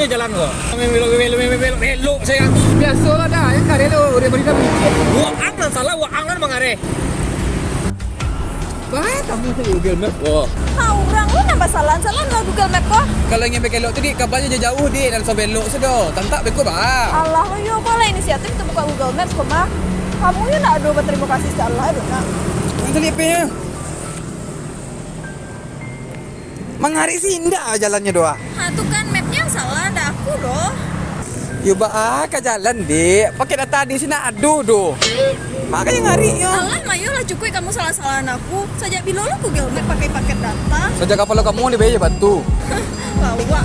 aja jalan kok. Belok saya. Biasa lah dah, yang kare tu dia beri dah. Waang nan salah, waang nan mangare. Bahaya kamu tu Google Map. Wah. Orang lu nambah salah lah Google Map kok. Kalau yang belok tu dik kabarnya jauh dik dan so belok sedo. Tantak beko bah. Allah yo boleh inisiatif itu buka Google Maps kok mah. Kamu ya nak ada berterima kasih ke Allah ya nak. Nanti lihatnya. Mangari sih indah jalannya doa. Ha tu kan mapnya yang salah, ada aku doh. Yo bah ke jalan dik. Pakai data di sini aduh doh. Makanya ngari yo. Allah mayo lah cukup kamu salah-salahan aku. Sejak bila lu Google Map pakai paket data. Sejak kapan lo kamu di beja bantu? Bawa.